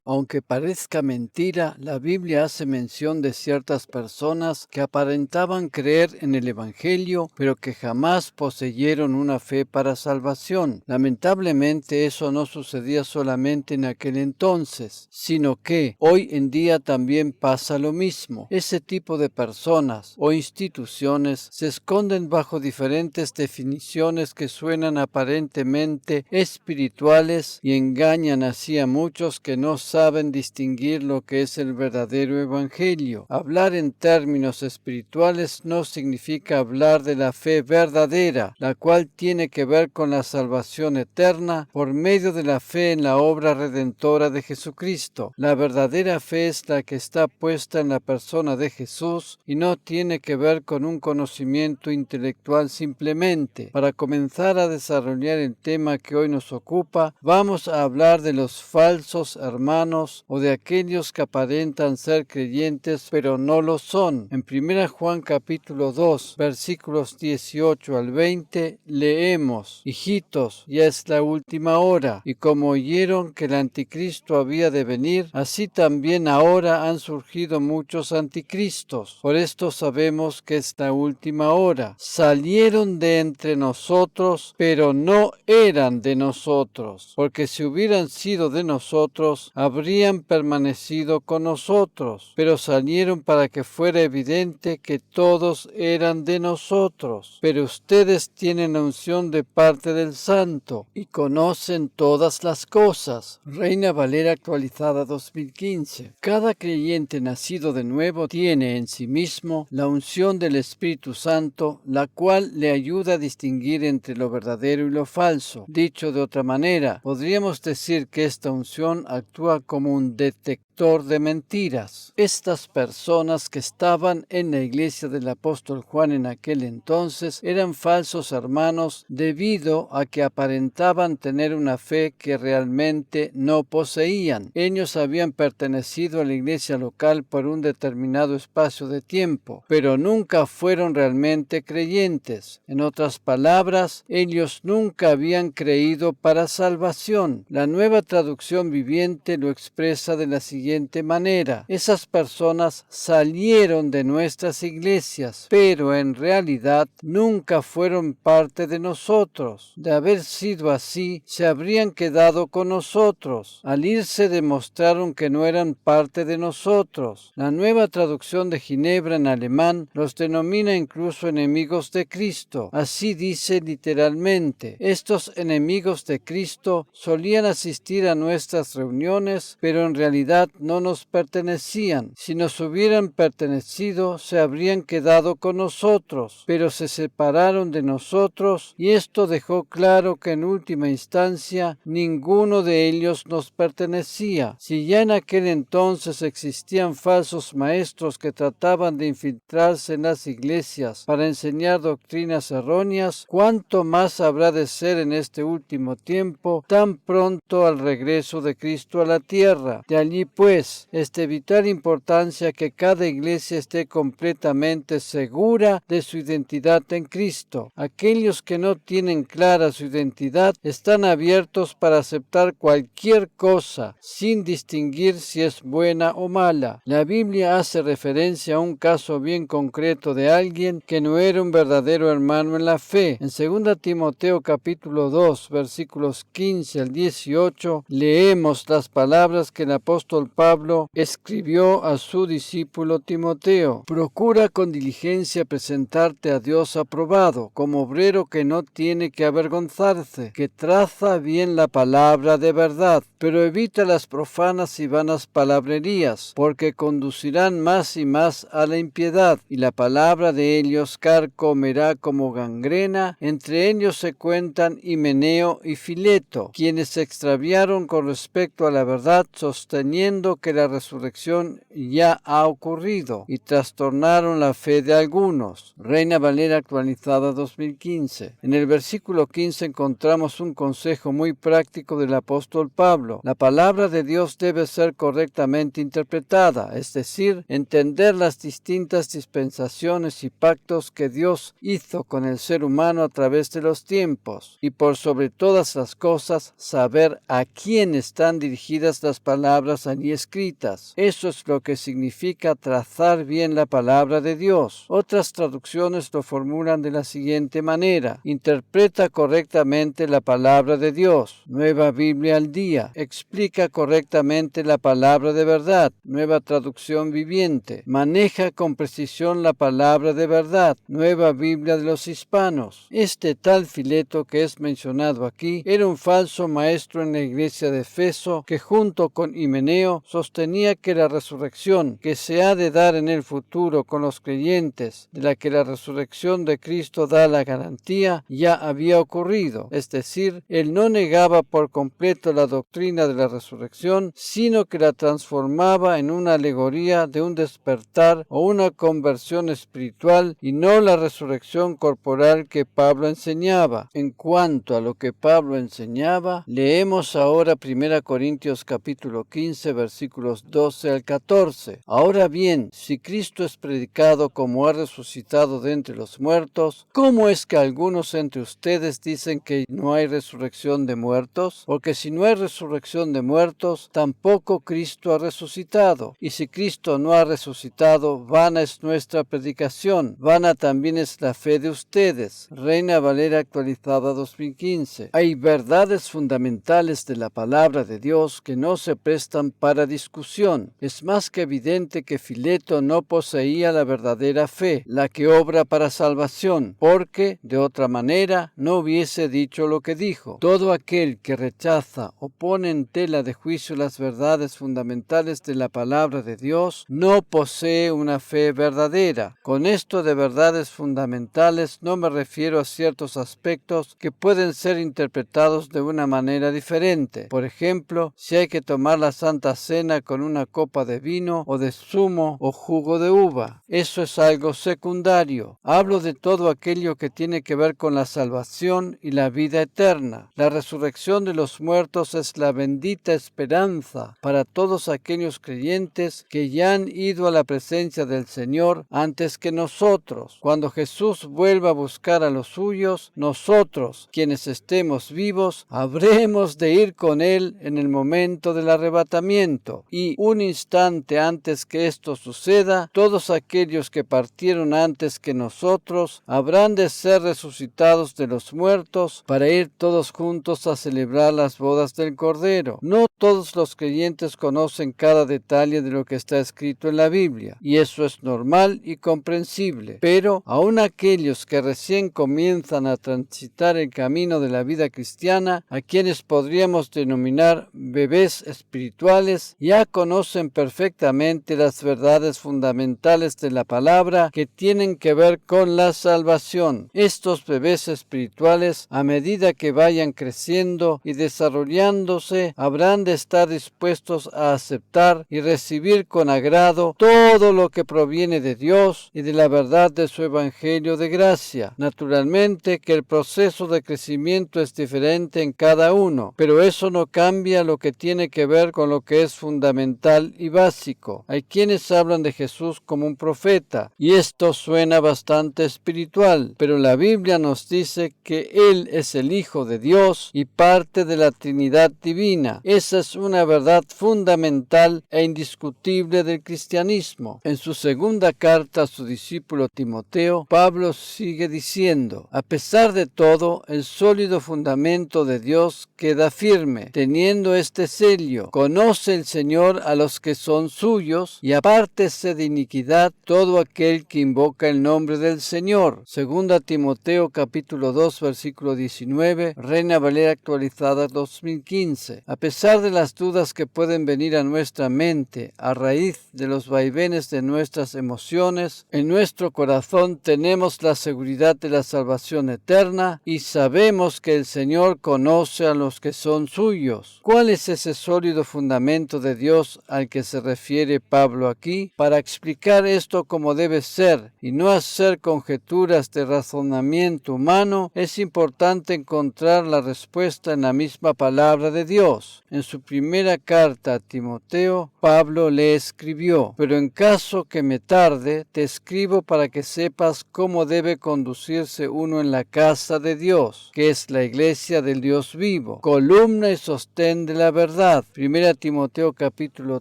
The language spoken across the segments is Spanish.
Aunque parezca mentira, la Biblia hace mención de ciertas personas que aparentaban creer en el Evangelio, pero que jamás poseyeron una fe para salvación. Lamentablemente eso no sucedía solamente en aquel entonces, sino que hoy en día también pasa lo mismo. Ese tipo de personas o instituciones se esconden bajo diferentes definiciones que suenan aparentemente espirituales y engañan así a muchos que no saben distinguir lo que es el verdadero evangelio. Hablar en términos espirituales no significa hablar de la fe verdadera, la cual tiene que ver con la salvación eterna por medio de la fe en la obra redentora de Jesucristo. La verdadera fe es la que está puesta en la persona de Jesús y no tiene que ver con un conocimiento intelectual simplemente. Para comenzar a desarrollar el tema que hoy nos ocupa, vamos a hablar de los falsos hermanos o de aquellos que aparentan ser creyentes pero no lo son. En 1 Juan capítulo 2 versículos 18 al 20 leemos: Hijitos, ya es la última hora, y como oyeron que el anticristo había de venir, así también ahora han surgido muchos anticristos. Por esto sabemos que es la última hora. Salieron de entre nosotros, pero no eran de nosotros, porque si hubieran sido de nosotros, habrían permanecido con nosotros, pero salieron para que fuera evidente que todos eran de nosotros. Pero ustedes tienen la unción de parte del Santo y conocen todas las cosas. Reina Valera actualizada 2015. Cada creyente nacido de nuevo tiene en sí mismo la unción del Espíritu Santo, la cual le ayuda a distinguir entre lo verdadero y lo falso. Dicho de otra manera, podríamos decir que esta unción actúa como un detector de mentiras. Estas personas que estaban en la iglesia del apóstol Juan en aquel entonces eran falsos hermanos debido a que aparentaban tener una fe que realmente no poseían. Ellos habían pertenecido a la iglesia local por un determinado espacio de tiempo, pero nunca fueron realmente creyentes. En otras palabras, ellos nunca habían creído para salvación. La Nueva Traducción Viviente lo expresa de la siguiente manera: esas personas salieron de nuestras iglesias, pero en realidad nunca fueron parte de nosotros. De haber sido así, se habrían quedado con nosotros. Al irse demostraron que no eran parte de nosotros. La Nueva Traducción de Ginebra en alemán los denomina incluso enemigos de Cristo. Así dice literalmente: estos enemigos de Cristo solían asistir a nuestras reuniones, pero en realidad no nos pertenecían. Si nos hubieran pertenecido, se habrían quedado con nosotros, pero se separaron de nosotros, y esto dejó claro que en última instancia ninguno de ellos nos pertenecía. Si ya en aquel entonces existían falsos maestros que trataban de infiltrarse en las iglesias para enseñar doctrinas erróneas, ¿cuánto más habrá de ser en este último tiempo, tan pronto al regreso de Cristo a la tierra? De allí pues es de vital importancia que cada iglesia esté completamente segura de su identidad en Cristo. Aquellos que no tienen clara su identidad están abiertos para aceptar cualquier cosa sin distinguir si es buena o mala. La Biblia hace referencia a un caso bien concreto de alguien que no era un verdadero hermano en la fe. En 2 Timoteo capítulo 2 versículos 15 al 18 leemos las palabras que el apóstol Pablo escribió a su discípulo Timoteo: procura con diligencia presentarte a Dios aprobado, como obrero que no tiene que avergonzarse, que traza bien la palabra de verdad, pero evita las profanas y vanas palabrerías, porque conducirán más y más a la impiedad, y la palabra de ellos carcomerá como gangrena. Entre ellos se cuentan Himeneo y Fileto, quienes se extraviaron con respecto a la verdad, sosteniendo afirmando que la resurrección ya ha ocurrido y trastornaron la fe de algunos. Reina Valera actualizada 2015. En el versículo 15 encontramos un consejo muy práctico del apóstol Pablo. La palabra de Dios debe ser correctamente interpretada, es decir, entender las distintas dispensaciones y pactos que Dios hizo con el ser humano a través de los tiempos, y por sobre todas las cosas, saber a quién están dirigidas las palabras allí escritas. Eso es lo que significa trazar bien la palabra de Dios. Otras traducciones lo formulan de la siguiente manera: interpreta correctamente la palabra de Dios. Nueva Biblia al día. Explica correctamente la palabra de verdad. Nueva traducción viviente. Maneja con precisión la palabra de verdad. Nueva Biblia de los hispanos. Este tal Fileto que es mencionado aquí era un falso maestro en la iglesia de Efeso que junto con Himeneo sostenía que la resurrección que se ha de dar en el futuro con los creyentes, de la que la resurrección de Cristo da la garantía, ya había ocurrido. Es decir, él no negaba por completo la doctrina de la resurrección, sino que la transformaba en una alegoría de un despertar o una conversión espiritual y no la resurrección corporal que Pablo enseñaba. En cuanto a lo que Pablo enseñaba, leemos ahora 1 Corintios capítulo 15 versículos 12 al 14. Ahora bien, si Cristo es predicado como ha resucitado de entre los muertos, ¿cómo es que algunos entre ustedes dicen que no hay resurrección de muertos? Porque si no hay resurrección de muertos, tampoco Cristo ha resucitado. Y si Cristo no ha resucitado, vana es nuestra predicación, vana también es la fe de ustedes. Reina Valera actualizada 2015. Hay verdades fundamentales de la palabra de Dios que no se prestan para discusión. Es más que evidente que Fileto no poseía la verdadera fe, la que obra para salvación, porque, de otra manera, no hubiese dicho lo que dijo. Todo aquel que rechaza o pone en tela de juicio las verdades fundamentales de la palabra de Dios, no posee una fe verdadera. Con esto de verdades fundamentales no me refiero a ciertos aspectos que pueden ser interpretados de una manera diferente. Por ejemplo, si hay que tomar la Santa Cena con una copa de vino o de zumo o jugo de uva. Eso es algo secundario. Hablo de todo aquello que tiene que ver con la salvación y la vida eterna. La resurrección de los muertos es la bendita esperanza para todos aquellos creyentes que ya han ido a la presencia del Señor antes que nosotros. Cuando Jesús vuelva a buscar a los suyos, nosotros, quienes estemos vivos, habremos de ir con Él en el momento del arrebatamiento. Y un instante antes que esto suceda, todos aquellos que partieron antes que nosotros habrán de ser resucitados de los muertos para ir todos juntos a celebrar las bodas del Cordero. No todos los creyentes conocen cada detalle de lo que está escrito en la Biblia, y eso es normal y comprensible, pero aun aquellos que recién comienzan a transitar el camino de la vida cristiana, a quienes podríamos denominar bebés espirituales, ya conocen perfectamente las verdades fundamentales de la palabra que tienen que ver con la salvación. Estos bebés espirituales, a medida que vayan creciendo y desarrollándose, habrán de estar dispuestos a aceptar y recibir con agrado todo lo que proviene de Dios y de la verdad de su evangelio de gracia. Naturalmente que el proceso de crecimiento es diferente en cada uno, pero eso no cambia lo que tiene que ver con lo que es fundamental y básico. Hay quienes hablan de Jesús como un profeta, y esto suena bastante espiritual, pero la Biblia nos dice que Él es el Hijo de Dios y parte de la Trinidad divina. Esa es una verdad fundamental e indiscutible del cristianismo. En su segunda carta a su discípulo Timoteo, Pablo sigue diciendo: a pesar de todo, el sólido fundamento de Dios queda firme, teniendo este sello: conoce el Señor a los que son suyos, y apártese de iniquidad todo aquel que invoca el nombre del Señor. Segunda Timoteo capítulo 2 versículo 19, Reina Valera actualizada 2015. A pesar de las dudas que pueden venir a nuestra mente a raíz de los vaivenes de nuestras emociones, en nuestro corazón tenemos la seguridad de la salvación eterna y sabemos que el Señor conoce a los que son suyos. ¿Cuál es ese sólido fundamento conocimiento de Dios al que se refiere Pablo aquí, para explicar esto como debe ser y no hacer conjeturas de razonamiento humano, es importante encontrar la respuesta en la misma palabra de Dios. En su primera carta a Timoteo, Pablo le escribió: pero en caso que me tarde, te escribo para que sepas cómo debe conducirse uno en la casa de Dios, que es la iglesia del Dios vivo, columna y sostén de la verdad. Primera Timoteo capítulo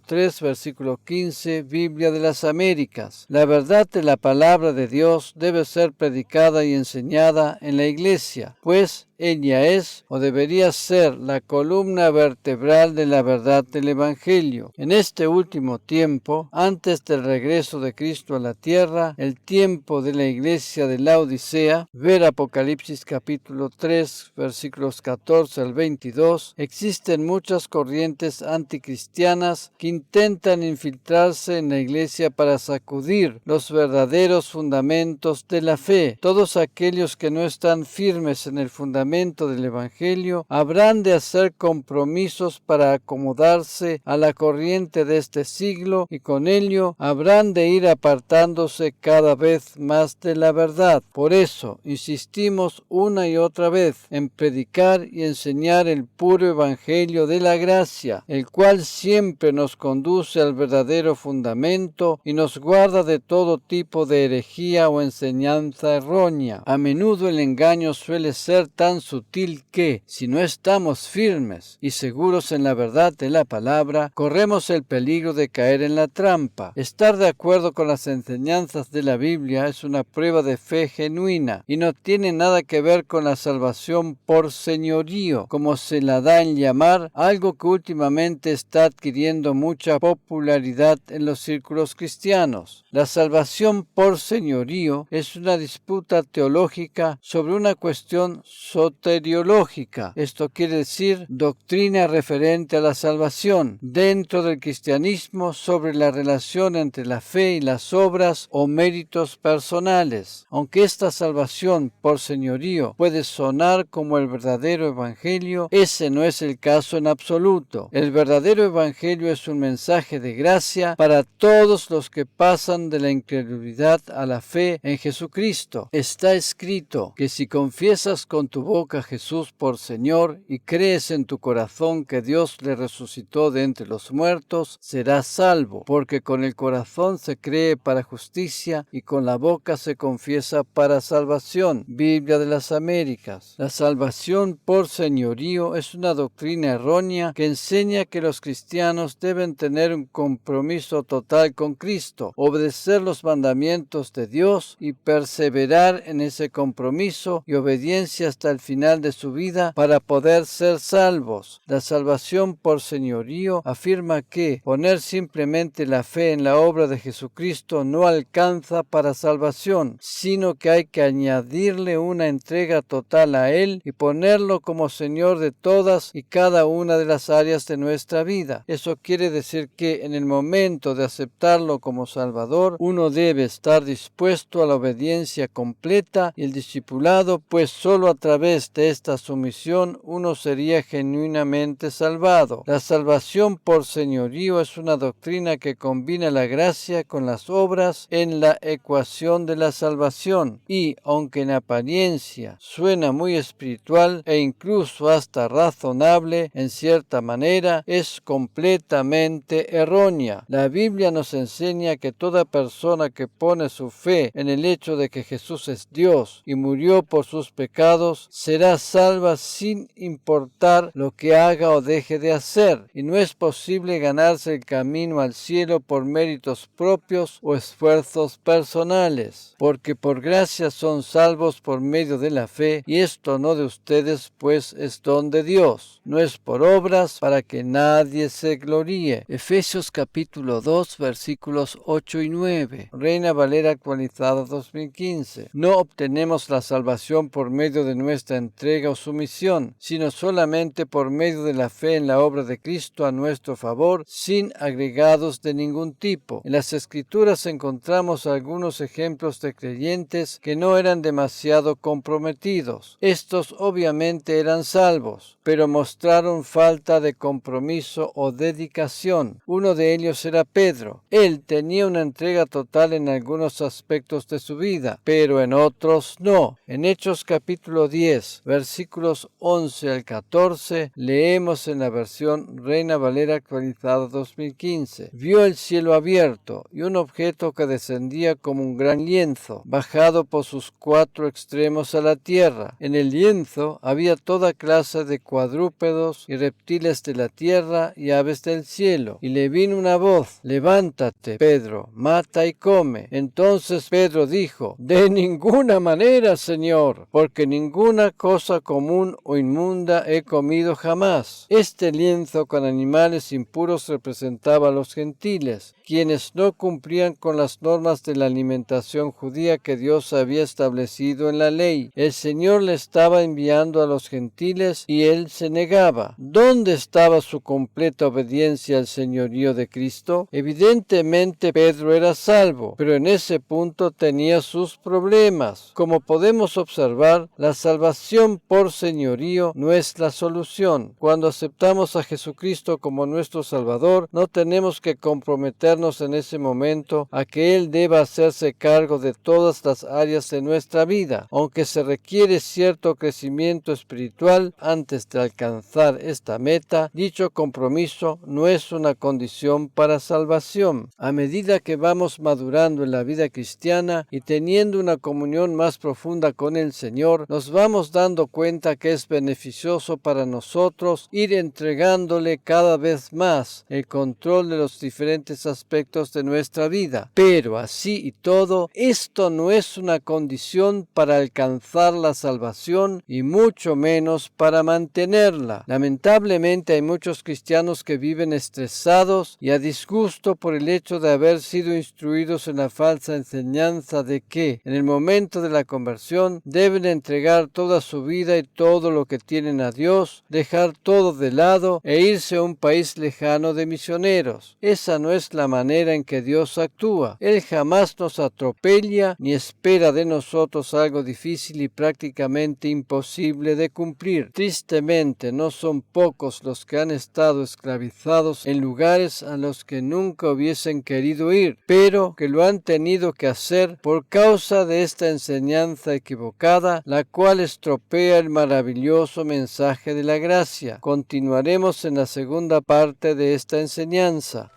3, versículo 15, Biblia de las Américas. La verdad de la palabra de Dios debe ser predicada y enseñada en la iglesia, pues ella es o debería ser la columna vertebral de la verdad del Evangelio. En este último tiempo, antes del regreso de Cristo a la tierra, el tiempo de la iglesia de la Odisea, ver Apocalipsis capítulo 3, versículos 14 al 22, existen muchas corrientes anticristianas que intentan infiltrarse en la iglesia para sacudir los verdaderos fundamentos de la fe. Todos aquellos que no están firmes en el fundamento del Evangelio habrán de hacer compromisos para acomodarse a la corriente de este siglo y con ello habrán de ir apartándose cada vez más de la verdad. Por eso insistimos una y otra vez en predicar y enseñar el puro Evangelio de la gracia, el cual siempre nos conduce al verdadero fundamento y nos guarda de todo tipo de herejía o enseñanza errónea. A menudo el engaño suele ser tan sutil que, si no estamos firmes y seguros en la verdad de la palabra, corremos el peligro de caer en la trampa. Estar de acuerdo con las enseñanzas de la Biblia es una prueba de fe genuina y no tiene nada que ver con la salvación por señorío, como se la da en llamar, algo que últimamente está adquiriendo mucha popularidad en los círculos cristianos. La salvación por señorío es una disputa teológica sobre una cuestión soteriológica. Esto quiere decir doctrina referente a la salvación dentro del cristianismo sobre la relación entre la fe y las obras o méritos personales. Aunque esta salvación por señorío puede sonar como el verdadero evangelio, ese no es el caso en absoluto. El verdadero evangelio es un mensaje de gracia para todos los que pasan de la incredulidad a la fe en Jesucristo. Está escrito que si confiesas con tu boca a Jesús por Señor y crees en tu corazón que Dios le resucitó de entre los muertos, serás salvo, porque con el corazón se cree para justicia y con la boca se confiesa para salvación. Biblia de las Américas. La salvación por señorío es una doctrina errónea que enseña que los cristianos deben tener un compromiso total con Cristo, obedecer los mandamientos de Dios y perseverar en ese compromiso y obediencia hasta el final de su vida para poder ser salvos. La salvación por señorío afirma que poner simplemente la fe en la obra de Jesucristo no alcanza para salvación, sino que hay que añadirle una entrega total a Él y ponerlo como Señor de todas y cada una de las áreas de nuestra vida. Eso quiere decir que en el momento de aceptarlo como Salvador, uno debe estar dispuesto a la obediencia completa y el discipulado, pues solo a través de esta sumisión uno sería genuinamente salvado. La salvación por señorío es una doctrina que combina la gracia con las obras en la ecuación de la salvación y, aunque en apariencia suena muy espiritual e incluso hasta razonable en cierta manera, es completamente errónea. La Biblia nos enseña que toda persona que pone su fe en el hecho de que Jesús es Dios y murió por sus pecados será salva sin importar lo que haga o deje de hacer, y no es posible ganarse el camino al cielo por méritos propios o esfuerzos personales, porque por gracia son salvos por medio de la fe, y esto no de ustedes, pues es don de Dios, no es por obras para que nadie se gloríe. Efesios capítulo 2 versículos 8 y 9, Reina Valera actualizada 2015. No obtenemos la salvación por medio de nuestra nuestra entrega o sumisión, sino solamente por medio de la fe en la obra de Cristo a nuestro favor, sin agregados de ningún tipo. En las Escrituras encontramos algunos ejemplos de creyentes que no eran demasiado comprometidos. Estos obviamente eran salvos, pero mostraron falta de compromiso o dedicación. Uno de ellos era Pedro. Él tenía una entrega total en algunos aspectos de su vida, pero en otros no. En Hechos capítulo 10, versículos 11 al 14, leemos en la versión Reina Valera actualizada 2015. Vio el cielo abierto y un objeto que descendía como un gran lienzo, bajado por sus cuatro extremos a la tierra. En el lienzo había toda clase de cuadrúpedos y reptiles de la tierra y aves del cielo. Y le vino una voz: levántate, Pedro, mata y come. Entonces Pedro dijo: de ninguna manera, Señor, porque ninguna cosa común o inmunda he comido jamás. Este lienzo con animales impuros representaba a los gentiles, quienes no cumplían con las normas de la alimentación judía que Dios había establecido en la ley. El Señor le estaba enviando a los gentiles y él se negaba. ¿Dónde estaba su completa obediencia al señorío de Cristo? Evidentemente Pedro era salvo, pero en ese punto tenía sus problemas. Como podemos observar, la salvación por señorío no es la solución. Cuando aceptamos a Jesucristo como nuestro Salvador, no tenemos que comprometernos en ese momento a que Él deba hacerse cargo de todas las áreas de nuestra vida. Aunque se requiere cierto crecimiento espiritual antes de alcanzar esta meta, dicho compromiso no es una condición para salvación. A medida que vamos madurando en la vida cristiana y teniendo una comunión más profunda con el Señor, nos vamos dando cuenta que es beneficioso para nosotros ir entregándole cada vez más el control de los diferentes aspectos de nuestra vida. Pero así y todo, esto no es una condición para alcanzar la salvación y mucho menos para mantenerla. Lamentablemente hay muchos cristianos que viven estresados y a disgusto por el hecho de haber sido instruidos en la falsa enseñanza de que en el momento de la conversión deben entregar toda su vida y todo lo que tienen a Dios, dejar todo de lado e irse a un país lejano de misioneros. Esa no es la manera en que Dios actúa. Él jamás nos atropella ni espera de nosotros algo difícil y prácticamente imposible de cumplir. Tristemente, no son pocos los que han estado esclavizados en lugares a los que nunca hubiesen querido ir, pero que lo han tenido que hacer por causa de esta enseñanza equivocada, la cual estropea el maravilloso mensaje de la gracia. Continuaremos en la segunda parte de esta enseñanza.